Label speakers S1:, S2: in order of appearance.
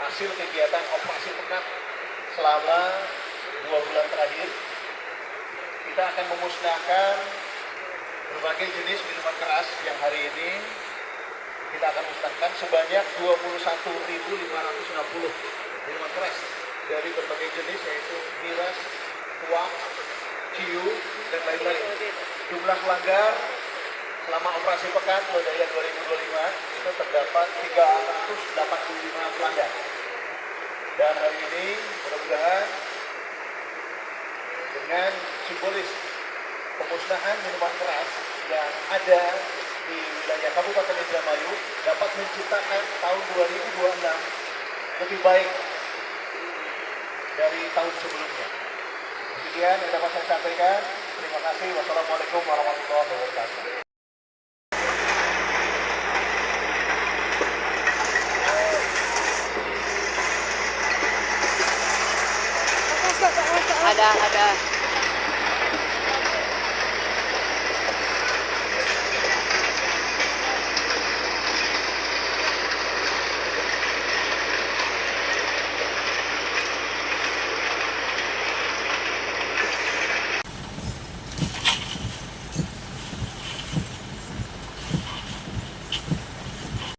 S1: hasil kegiatan operasi pekat selama 2 bulan terakhir. Kita akan memusnahkan berbagai jenis minuman keras yang hari ini kita akan musnahkan sebanyak 21.560 minuman keras dari berbagai jenis, yaitu miras, tuak, ciu, dan lain-lain. Jumlah pelanggar selama operasi pekan Lodaya 2025 itu terdapat 385 pelanggar. Dan hari ini mudah-mudahan dengan simbolis pemusnahan minuman keras yang ada di wilayah Kabupaten Indramayu dapat menciptakan tahun 2026 lebih baik dari tahun sebelumnya. Demikian yang dapat saya sampaikan. Terima kasih. Wassalamualaikum warahmatullahi wabarakatuh.
S2: Ada